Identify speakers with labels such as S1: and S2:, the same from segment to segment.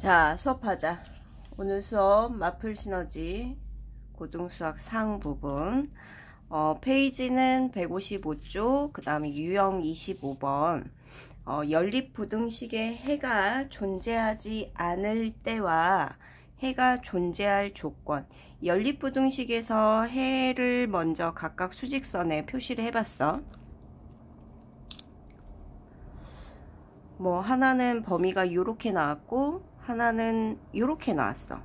S1: 자, 수업하자. 오늘 수업 마플 시너지 고등수학 상 부분. 페이지는 155쪽, 그 다음에 유형 25번. 연립부등식의 해가 존재하지 않을 때와 해가 존재할 조건. 연립부등식에서 해를 먼저 각각 수직선에 표시를 해봤어. 하나는 범위가 이렇게 나왔고 하나는 이렇게 나왔어.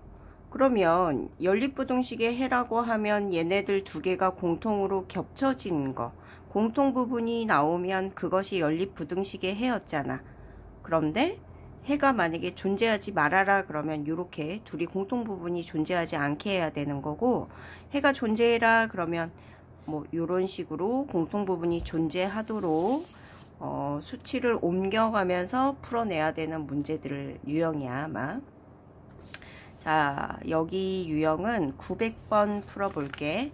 S1: 그러면 연립부등식의 해라고 하면 얘네들 두 개가 공통으로 겹쳐진 거, 공통 부분이 나오면 그것이 연립부등식의 해였잖아. 그런데 해가 만약에 존재하지 말아라 그러면 이렇게 둘이 공통 부분이 존재하지 않게 해야 되는 거고, 해가 존재해라 그러면 이런 식으로 공통 부분이 존재하도록 수치를 옮겨가면서 풀어내야 되는 문제들 유형이야 아마. 자, 여기 유형은 900번 풀어볼게.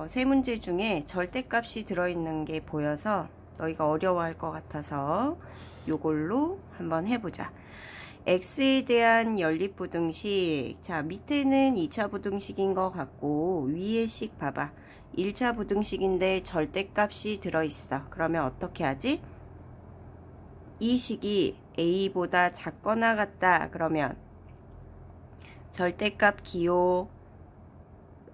S1: 세 문제 중에 절대값이 들어있는 게 보여서 너희가 어려워할 것 같아서 요걸로 한번 해보자. x에 대한 연립부등식. 자, 밑에는 2차 부등식인 것 같고 위에 식 봐봐. 1차 부등식인데 절대값이 들어있어. 그러면 어떻게 하지? 이 식이 a보다 작거나 같다. 그러면 절대값 기호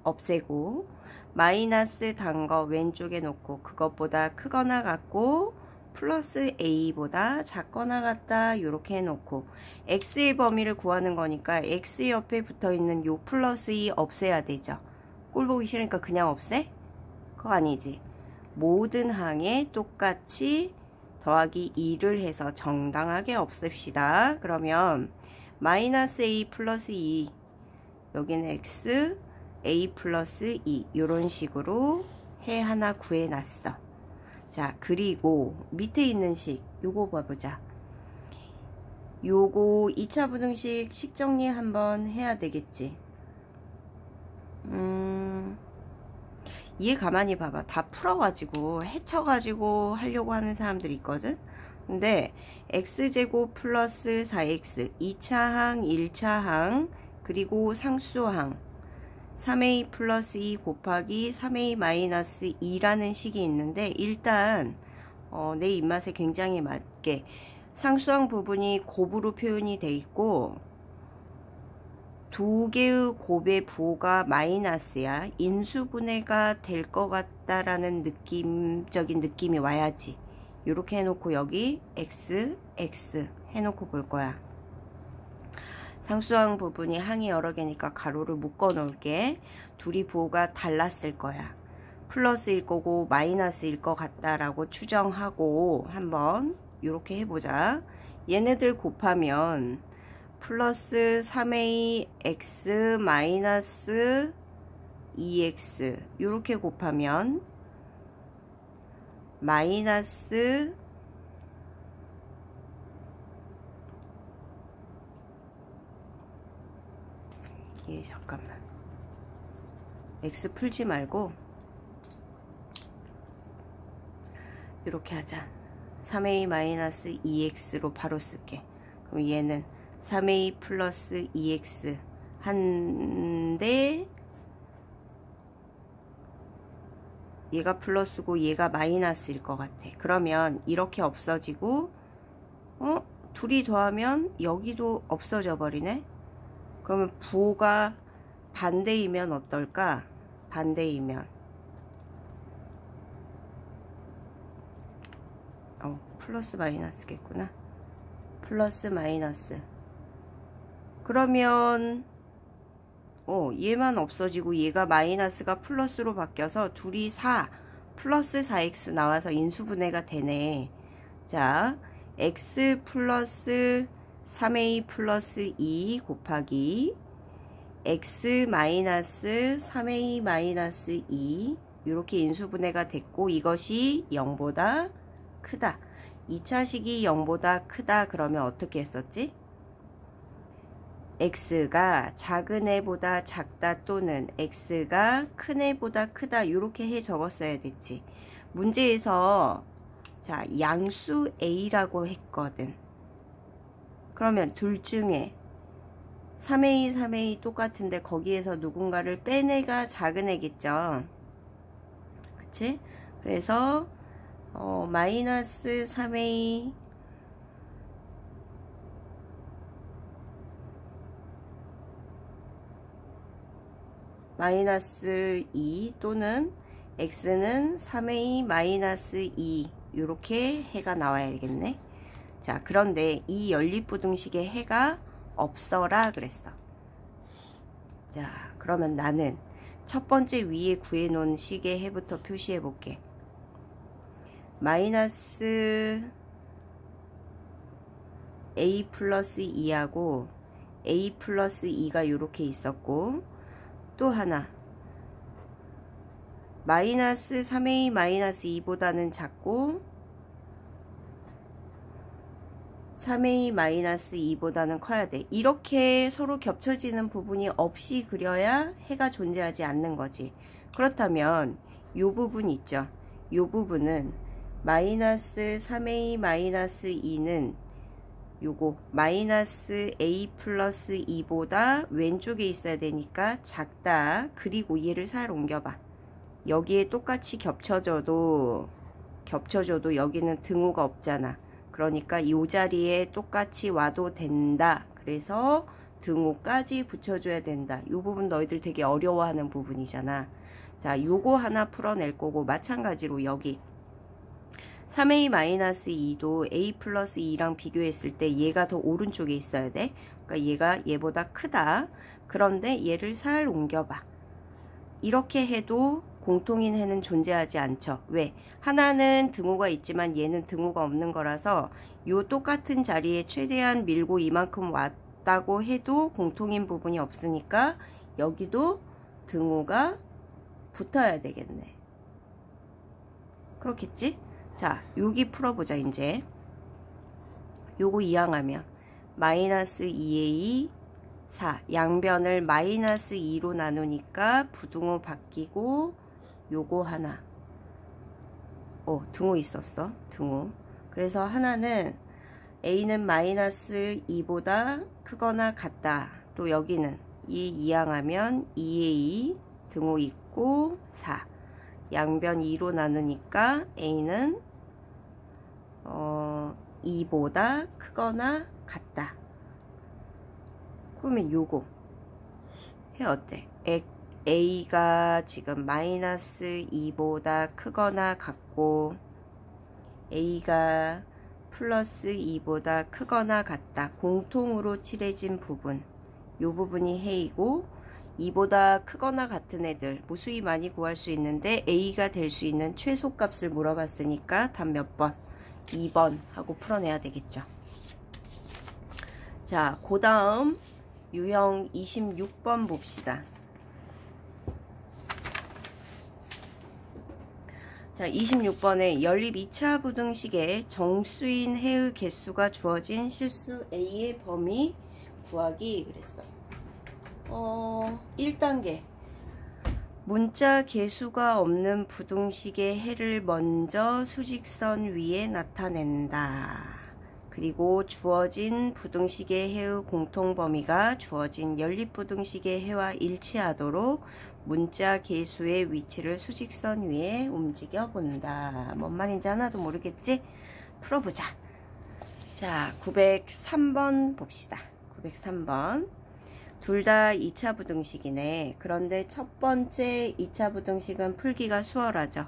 S1: 없애고 마이너스 단 거 왼쪽에 놓고 그것보다 크거나 같고 플러스 a보다 작거나 같다 이렇게 해놓고 x의 범위를 구하는 거니까 x 옆에 붙어있는 요 플러스 2 없애야 되죠. 꼴 보기 싫으니까 그냥 없애? 그거 아니지. 모든 항에 똑같이 더하기 2를 해서 정당하게 없앱시다. 그러면 마이너스 a 플러스 2, 여기는 x, a 플러스 2 이런 식으로 해 하나 구해놨어. 자, 그리고 밑에 있는 식 요거 봐보자. 요거 2차 부등식 식 정리 한번 해야 되겠지. 얘 가만히 봐봐. 다 풀어가지고 헤쳐가지고 하려고 하는 사람들이 있거든. 근데 x제곱 플러스 4x 2차항 1차항 그리고 상수항 3a 플러스 2 곱하기 3a 마이너스 2라는 식이 있는데, 일단 내 입맛에 굉장히 맞게 상수항 부분이 곱으로 표현이 돼 있고 두 개의 곱의 부호가 마이너스야. 인수분해가 될 것 같다라는 느낌적인 느낌이 와야지. 이렇게 해놓고 여기 x, x 해놓고 볼 거야. 상수항 부분이 항이 여러 개니까 가로를 묶어 놓을게. 둘이 부호가 달랐을 거야. 플러스일 거고 마이너스일 것 같다라고 추정하고 한번 이렇게 해보자. 얘네들 곱하면 플러스 3ax 마이너스 2x 이렇게 곱하면 마이너스 잠깐만, x 풀지 말고 이렇게 하자. 3a 마이너스 2x로 바로 쓸게. 그럼 얘는 3a 플러스 2x 한데 얘가 플러스고 얘가 마이너스일 것 같아. 그러면 이렇게 없어지고 둘이 더하면 여기도 없어져 버리네. 그러면 부호가 반대이면 어떨까? 반대이면 플러스 마이너스겠구나. 플러스 마이너스. 그러면 얘만 없어지고 얘가 마이너스가 플러스로 바뀌어서 둘이 4 플러스 4x 나와서 인수분해가 되네. 자, x 플러스 3a 플러스 2 곱하기 x 마이너스 3a 마이너스 2 이렇게 인수분해가 됐고 이것이 0보다 크다. 2차식이 0보다 크다 그러면 어떻게 했었지? x가 작은 애보다 작다 또는 x가 큰 애보다 크다 이렇게 해 적었어야 됐지. 문제에서 자, 양수 a라고 했거든. 그러면 둘 중에 3a, 3a 똑같은데 거기에서 누군가를 빼내가 작은 애겠죠. 그치? 그래서 마이너스 3a 마이너스 2 또는 x는 3a 마이너스 2 이렇게 해가 나와야겠네. 자, 그런데 이 연립부등식에 해가 없어라 그랬어. 자, 그러면 나는 첫 번째 위에 구해놓은 식의 해부터 표시해 볼게. 마이너스 a 플러스 2하고 a 플러스 2가 이렇게 있었고, 또 하나 마이너스 3a 마이너스 2보다는 작고 3a 마이너스 2보다는 커야 돼. 이렇게 서로 겹쳐지는 부분이 없이 그려야 해가 존재하지 않는 거지. 그렇다면 이 부분 있죠. 이 부분은 마이너스 3a 마이너스 2는 요거 마이너스 a 플러스 2보다 왼쪽에 있어야 되니까 작다. 그리고 얘를 살 옮겨봐. 여기에 똑같이 겹쳐져도 여기는 등호가 없잖아. 그러니까 이 자리에 똑같이 와도 된다. 그래서 등호까지 붙여줘야 된다. 이 부분 너희들 되게 어려워하는 부분이잖아. 자, 요거 하나 풀어낼 거고, 마찬가지로 여기 3a-2도 a 플러스 2랑 비교했을 때 얘가 더 오른쪽에 있어야 돼. 그러니까 얘가 얘보다 크다. 그런데 얘를 살 옮겨봐. 이렇게 해도 공통인 해는 존재하지 않죠. 왜? 하나는 등호가 있지만 얘는 등호가 없는 거라서 요 똑같은 자리에 최대한 밀고 이만큼 왔다고 해도 공통인 부분이 없으니까 여기도 등호가 붙어야 되겠네. 그렇겠지? 자, 여기 풀어보자. 이제 요거 이항하면 마이너스 2a 4 양변을 마이너스 2로 나누니까 부등호 바뀌고 요거 하나 등호 있었어. 등호. 그래서 하나는 a는 마이너스 2보다 크거나 같다. 또 여기는 이 이항하면 2a 등호 있고 4 양변 2로 나누니까 a는 2보다 크거나 같다. 그러면 요거 해 어때? a가 지금 마이너스 2보다 크거나 같고 a가 플러스 2보다 크거나 같다. 공통으로 칠해진 부분, 요 부분이 해이고 2보다 크거나 같은 애들 무수히 많이 구할 수 있는데 a가 될 수 있는 최소값을 물어봤으니까 답 몇 번? 2번 하고 풀어내야 되겠죠. 자, 그 다음 유형 26번 봅시다. 자, 26번에 연립 2차 부등식에 정수인 해의 개수가 주어진 실수 A의 범위 구하기 그랬어. 1단계 문자 개수가 없는 부등식의 해를 먼저 수직선 위에 나타낸다. 그리고 주어진 부등식의 해의 공통범위가 주어진 연립부등식의 해와 일치하도록 문자 개수의 위치를 수직선 위에 움직여 본다. 뭔 말인지 하나도 모르겠지? 풀어보자. 자, 903번 봅시다. 903번. 둘 다 2차 부등식이네. 그런데 첫 번째 2차 부등식은 풀기가 수월하죠.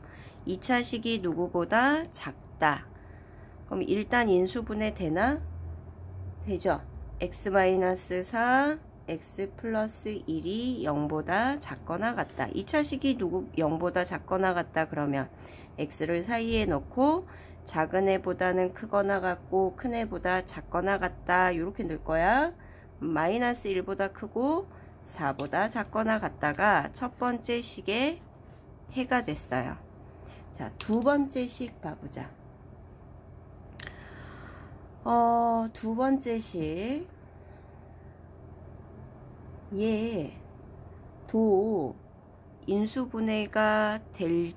S1: 2차식이 누구보다 작다. 그럼 일단 인수분해 되나? 되죠. x-4 x 플러스 1이 0보다 작거나 같다. 2차식이 0보다 작거나 같다 그러면 x를 사이에 넣고 작은 애보다는 크거나 같고 큰 애보다 작거나 같다. 이렇게 넣을 거야. 마이너스 1보다 크고 4보다 작거나 같다가 첫 번째 식의 해가 됐어요. 자, 두 번째 식 봐보자. 두 번째 식 얘도 인수분해가 될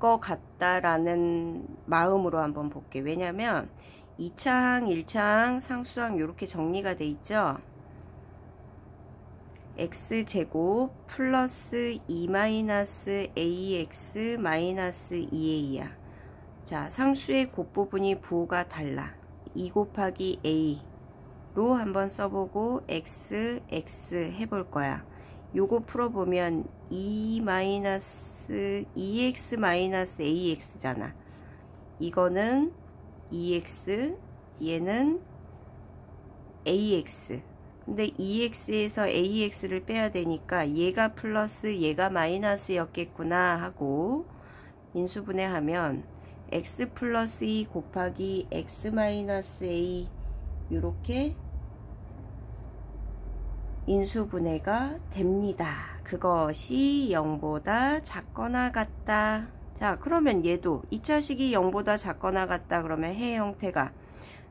S1: 것 같다라는 마음으로 한번 볼게. 왜냐면 2차항, 1차항, 상수항 이렇게 정리가 돼 있죠. x제곱 플러스 2-ax 마이너스 2a야. 자, 상수의 곱부분이 부호가 달라. 2 곱하기 a로 한번 써보고 x 해볼 거야. 요거 풀어보면 2x 마이너스 ax잖아. 이거는 2x, 얘는 ax. 근데 2x에서 ax를 빼야 되니까 얘가 플러스 얘가 마이너스였겠구나 하고 인수분해하면 x 플러스 2 곱하기 x 마이너스 a 이렇게 인수분해가 됩니다. 그것이 0보다 작거나 같다. 자, 그러면 얘도 2차식이 0보다 작거나 같다. 그러면 해 형태가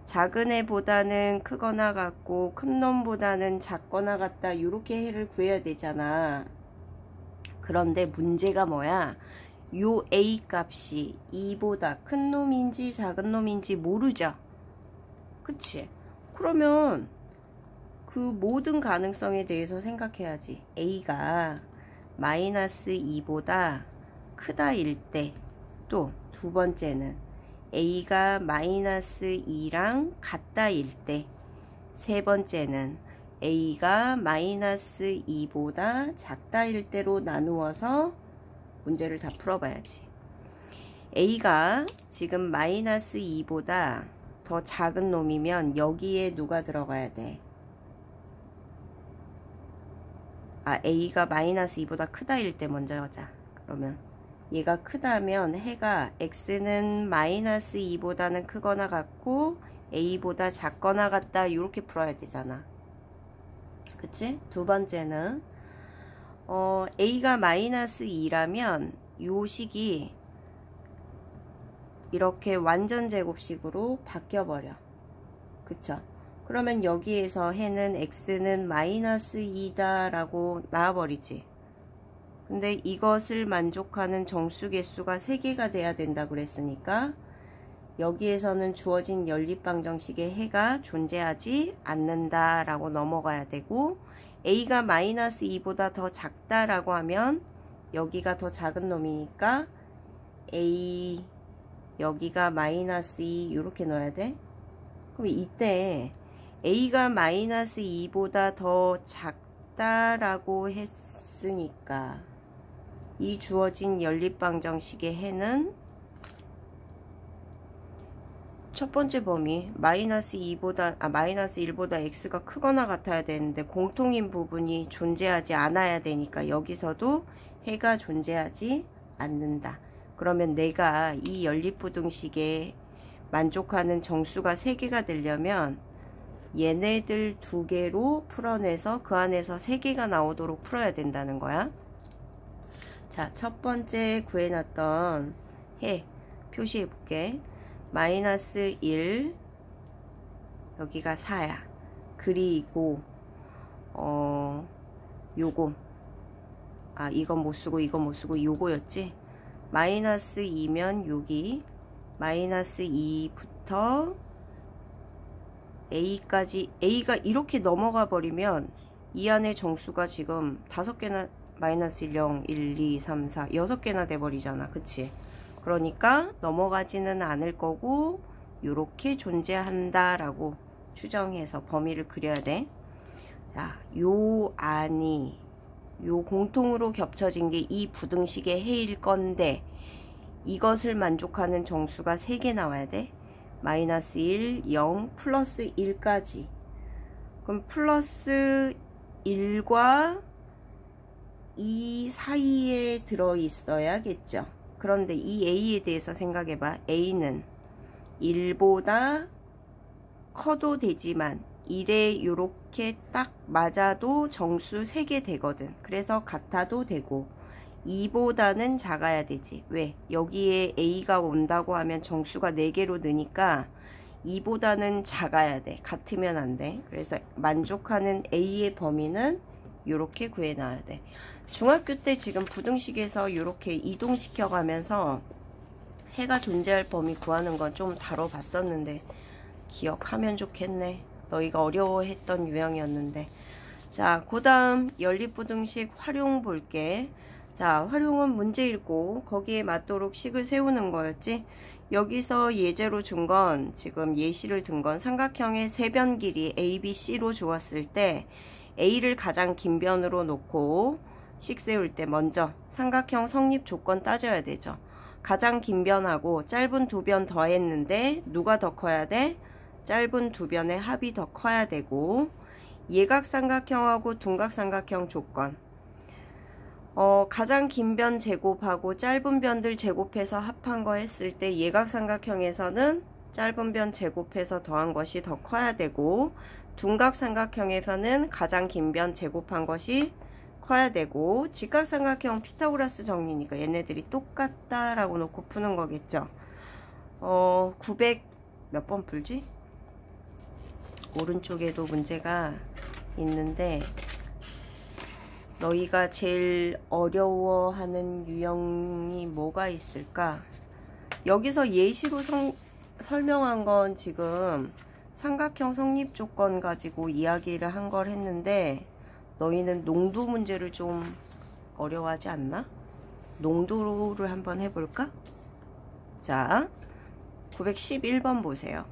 S1: 작은 애보다는 크거나 같고 큰 놈보다는 작거나 같다. 이렇게 해를 구해야 되잖아. 그런데 문제가 뭐야? 요 a 값이 2보다 큰 놈인지 작은 놈인지 모르죠. 그치? 그러면 그 모든 가능성에 대해서 생각해야지. a가 마이너스 2보다 크다 일 때, 또 두 번째는 a가 마이너스 2랑 같다 일 때, 세 번째는 a가 마이너스 2보다 작다 일 때로 나누어서 문제를 다 풀어봐야지. a가 지금 마이너스 2보다 더 작은 놈이면 여기에 누가 들어가야 돼? a가 마이너스 2보다 크다 일 때 먼저 하자. 그러면 얘가 크다면 해가 x는 마이너스 2보다는 크거나 같고 a보다 작거나 같다 이렇게 풀어야 되잖아. 그치? 두 번째는 a가 마이너스 2라면 요 식이 이렇게 완전 제곱식으로 바뀌어버려. 그쵸? 그러면 여기에서 해는 x는 마이너스 2다 라고 나와버리지. 근데 이것을 만족하는 정수 개수가 3개가 돼야 된다 그랬으니까 여기에서는 주어진 연립방정식의 해가 존재하지 않는다 라고 넘어가야 되고, a가 마이너스 2보다 더 작다 라고 하면 여기가 더 작은 놈이니까 a 여기가 마이너스 2 이렇게 넣어야 돼. 그럼 이때 a가 마이너스 2보다 더 작다라고 했으니까 이 주어진 연립방정식의 해는 첫 번째 범위 마이너스 1보다 x가 크거나 같아야 되는데 공통인 부분이 존재하지 않아야 되니까 여기서도 해가 존재하지 않는다. 그러면 내가 이 연립부등식에 만족하는 정수가 3개가 되려면 얘네들 2개로 풀어내서 그 안에서 3개가 나오도록 풀어야 된다는 거야. 자, 첫 번째 구해놨던 해 표시해 볼게. 마이너스 1 여기가 4야. 그리고 요거 이건 못쓰고 이건 못쓰고 요거였지. 마이너스 2면 여기 마이너스 2부터 a까지, a가 이렇게 넘어가 버리면 이 안에 정수가 지금 5개나 마이너스 1, 0, 1, 2, 3, 4 6개나 돼 버리잖아. 그치? 그러니까 넘어가지는 않을 거고 요렇게 존재한다 라고 추정해서 범위를 그려야 돼. 자, 요 안이 요 공통으로 겹쳐진 게 이 부등식의 해일 건데 이것을 만족하는 정수가 3개 나와야 돼. 마이너스 1, 0, 플러스 1까지. 그럼 플러스 1과 2 사이에 들어있어야겠죠. 그런데 이 a에 대해서 생각해봐. a는 1보다 커도 되지만 1에 요렇게 딱 맞아도 정수 3개 되거든. 그래서 같아도 되고 2보다는 작아야 되지. 왜? 여기에 a가 온다고 하면 정수가 4개로 느니까 2보다는 작아야 돼. 같으면 안 돼. 그래서 만족하는 a의 범위는 요렇게 구해놔야 돼. 중학교 때 지금 부등식에서 요렇게 이동시켜 가면서 해가 존재할 범위 구하는 건 좀 다뤄봤었는데 기억하면 좋겠네. 너희가 어려워했던 유형이었는데. 자, 그 다음 연립부등식 활용 볼게. 자, 활용은 문제 읽고 거기에 맞도록 식을 세우는 거였지. 여기서 예제로 준 건, 지금 예시를 든 건 삼각형의 세변 길이 ABC로 주었을 때 A를 가장 긴 변으로 놓고 식 세울 때 먼저 삼각형 성립 조건 따져야 되죠. 가장 긴 변하고 짧은 두 변 더했는데 누가 더 커야 돼? 짧은 두 변의 합이 더 커야 되고, 예각삼각형하고 둔각삼각형 조건. 가장 긴 변 제곱하고 짧은 변들 제곱해서 합한 거 했을 때 예각삼각형에서는 짧은 변 제곱해서 더한 것이 더 커야 되고, 둔각삼각형에서는 가장 긴 변 제곱한 것이 커야 되고, 직각삼각형 피타고라스 정리니까 얘네들이 똑같다라고 놓고 푸는 거겠죠. 900 몇 번 풀지? 오른쪽에도 문제가 있는데, 너희가 제일 어려워하는 유형이 뭐가 있을까? 여기서 예시로 설명한 건 지금 삼각형 성립 조건 가지고 이야기를 한 걸 했는데, 너희는 농도 문제를 좀 어려워하지 않나? 농도를 한번 해볼까? 자, 911번 보세요.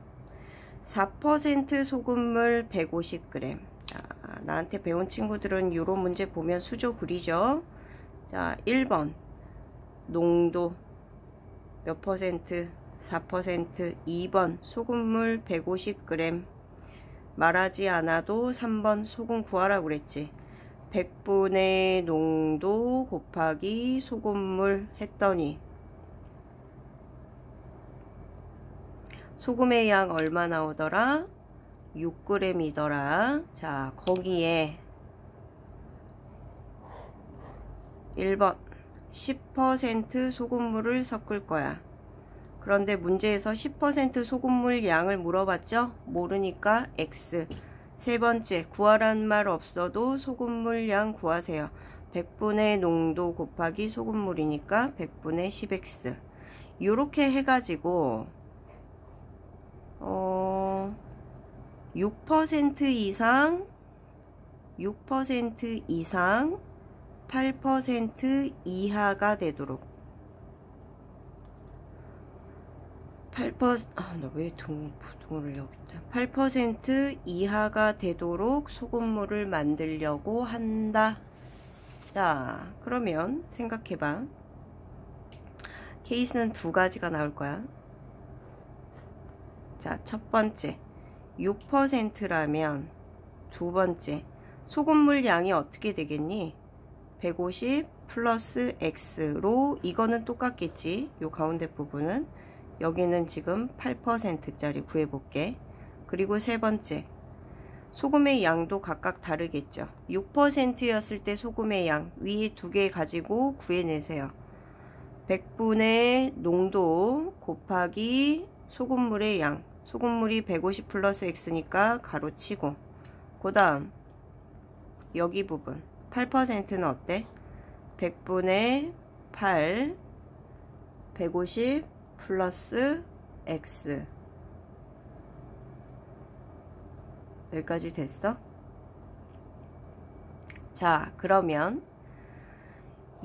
S1: 4% 소금물 150g. 자, 나한테 배운 친구들은 이런 문제 보면 수조 그리죠. 자, 1번 농도 몇 퍼센트? 4%. 2번 소금물 150g. 말하지 않아도 3번 소금 구하라고 그랬지. 100분의 농도 곱하기 소금물 했더니 소금의 양 얼마 나오더라? 6g이더라. 자, 거기에 1번 10% 소금물을 섞을 거야. 그런데 문제에서 10% 소금물 양을 물어봤죠? 모르니까 X. 세 번째, 구하란 말 없어도 소금물 양 구하세요. 100분의 농도 곱하기 소금물이니까 100분의 10X. 요렇게 해가지고 6% 이상 8% 이하가 되도록 8% 나 왜 등호를 여기 있다. 8% 이하가 되도록 소금물을 만들려고 한다. 자, 그러면 생각해봐. 케이스는 두 가지가 나올 거야. 자, 첫 번째 6%라면 두 번째 소금물 양이 어떻게 되겠니? 150 플러스 X로 이거는 똑같겠지. 요 가운데 부분은. 여기는 지금 8%짜리 구해볼게. 그리고 세 번째 소금의 양도 각각 다르겠죠. 6%였을 때 소금의 양 위에 두 개 가지고 구해내세요. 100분의 농도 곱하기 소금물의 양. 소금물이 150 플러스 X니까 가로치고, 그 다음 여기 부분 8%는 어때? 100분의 8 150 플러스 X. 여기까지 됐어? 자, 그러면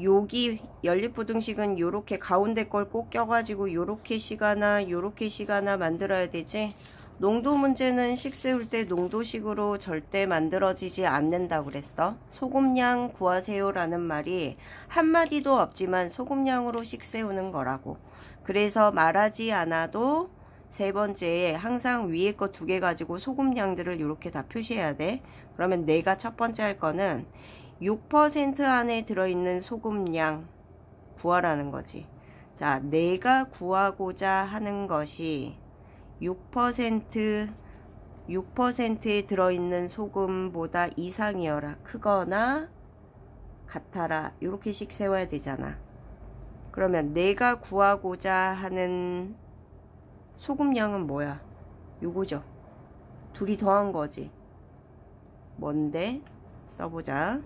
S1: 여기 연립부등식은 요렇게 가운데 걸 꼭 껴가지고 요렇게 시가나 요렇게 시가나 만들어야 되지. 농도 문제는 식 세울 때 농도식으로 절대 만들어지지 않는다고 그랬어. 소금량 구하세요 라는 말이 한마디도 없지만 소금량으로 식 세우는 거라고. 그래서 말하지 않아도 세 번째에 항상 위에 거 두 개 가지고 소금량들을 이렇게 다 표시해야 돼. 그러면 내가 첫 번째 할 거는 6% 안에 들어있는 소금량 구하라는 거지. 자, 내가 구하고자 하는 것이 6%에 들어있는 소금보다 이상이어라. 크거나 같아라. 이렇게 식 세워야 되잖아. 그러면 내가 구하고자 하는 소금량은 뭐야? 요거죠. 둘이 더한 거지. 뭔데? 써보자.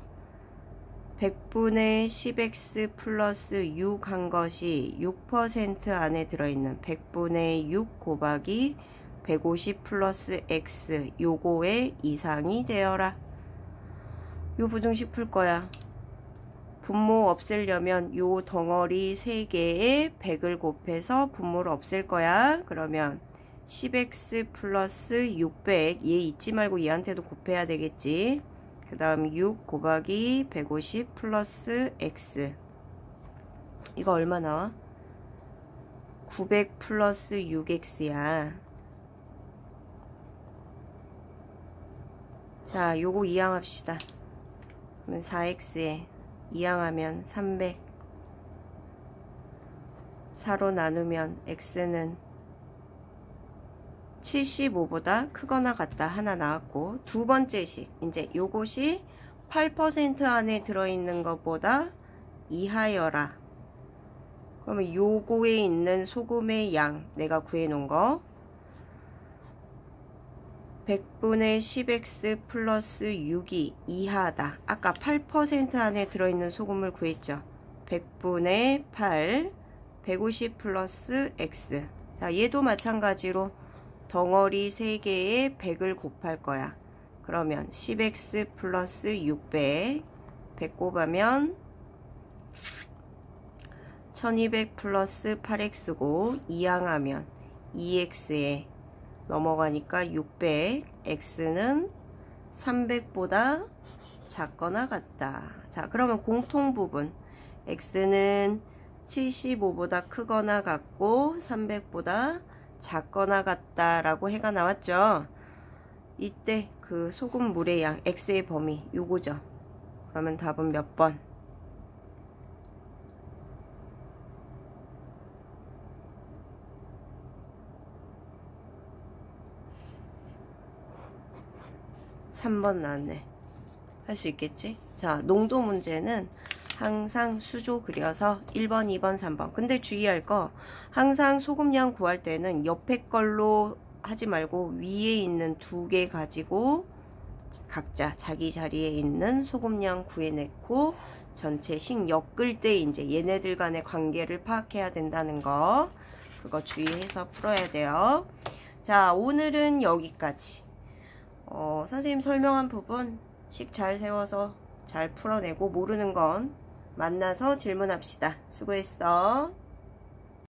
S1: 100분의 10x 플러스 6 한 것이 6% 안에 들어있는 100분의 6 곱하기 150 플러스 x 요거의 이상이 되어라. 요 부등식 풀 거야. 분모 없애려면 요 덩어리 3개에 100을 곱해서 분모를 없앨 거야. 그러면 10x 플러스 600, 얘 잊지 말고 얘한테도 곱해야 되겠지. 그 다음 6 곱하기 150 플러스 x, 이거 얼마 나와? 900 플러스 6x야. 자, 요거 이항합시다. 그러면 4x에 이항하면 300, 4로 나누면 x는 75보다 크거나 같다 하나 나왔고, 두 번째 식, 이제 요것이 8% 안에 들어있는 것보다 이하여라. 그러면 요거에 있는 소금의 양 내가 구해 놓은 거 100분의 10x 플러스 6이 이하다. 아까 8% 안에 들어있는 소금을 구했죠. 100분의 8, 150 플러스 x. 자, 얘도 마찬가지로 덩어리 3개에 100을 곱할 거야. 그러면 10x 플러스 600, 100 곱하면 1200 플러스 8x고, 이항하면 2x에 넘어가니까 600, x는 300보다 작거나 같다. 자, 그러면 공통 부분 x는 75보다 크거나 같고 300보다 작거나 같다라고 해가 나왔죠. 이때 그 소금 물의 양 x의 범위 요거죠. 그러면 답은 몇 번? 3번 나왔네. 할 수 있겠지? 자, 농도 문제는 항상 수조 그려서 1번, 2번, 3번. 근데 주의할 거, 항상 소금량 구할 때는 옆에 걸로 하지 말고 위에 있는 2개 가지고 각자 자기 자리에 있는 소금량 구해내고 전체 식 엮을 때 이제 얘네들 간의 관계를 파악해야 된다는 거, 그거 주의해서 풀어야 돼요. 자, 오늘은 여기까지. 선생님 설명한 부분 식 잘 세워서 잘 풀어내고, 모르는 건 만나서 질문합시다. 수고했어.